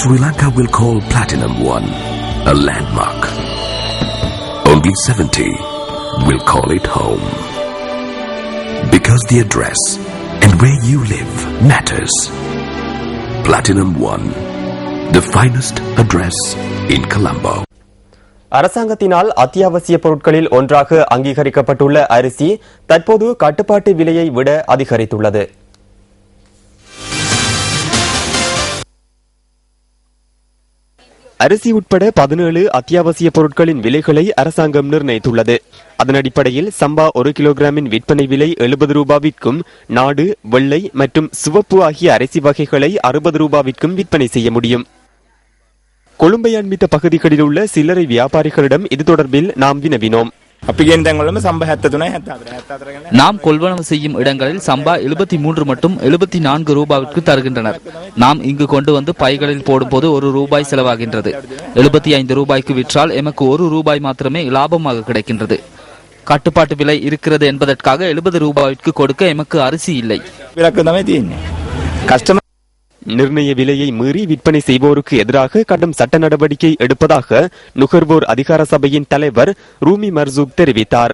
Sri Lanka will call Platinum One a landmark. Only 70 will call it home. Because the address and where you live matters. Platinum One, the finest address in Colombo. அரசாங்கத்தினால் அத்தியாவசிய பொருட்களில் ஒன்றாக அங்கீகரிக்கப்பட்டுள்ள அரிசி தற்போது கட்டுப்பாட்டு விலையை விட அதிகரித்துள்ளது. அரிசி உட்பட 17 அத்தியாவசிய பொருட்களின் விலைகளை அரசாங்கம் நிர்ணயித்துள்ளது. அதன் அடிப்படையில் சம்பா 1 கிலோகிராமின் விற்பனை விலை 70 ரூபாவிற்கும், நாடு, வெள்ளை மற்றும் சிவப்பு ஆகிய அரிசி வகைகளை 60 ரூபாவிற்கும் விற்பனை செய்ய முடியும். கொழும்பை அண்மித்த பகுதிகளில் உள்ள சில்லறை வியாபாரிகளிடம் இது தொடர்பில் நாம் வினவினோம். நாம் கொள்வனவு செய்யும் இடங்களில் சம்பா 73 மற்றும் 74 ரூபாய்க்கு தருகின்றனர். நாம் இங்கு கொண்டு வந்து பைகளில் போடும்போது 1 ரூபாய் செலவாகின்றது. 75 ரூபாய்க்கு விற்றால் எமக்கு 1 ரூபாய் மாத்திரமே லாபமாக கிடைக்கின்றது. கட்டுப்பாட்டு விலை இருக்கிறது என்பதற்காக 70 ரூபாய்க்கு கொடுக்க எமக்கு அரிசி இல்லை. நிர்ணய விலையை மீறி விற்பனை செய்வோருக்கு எதிராக கடும் சட்ட நடவடிக்கை எடுப்பதாக நுகர்வோர் அதிகார சபையின் தலைவர் ரூமி மர்சூக் தெரிவித்தார்.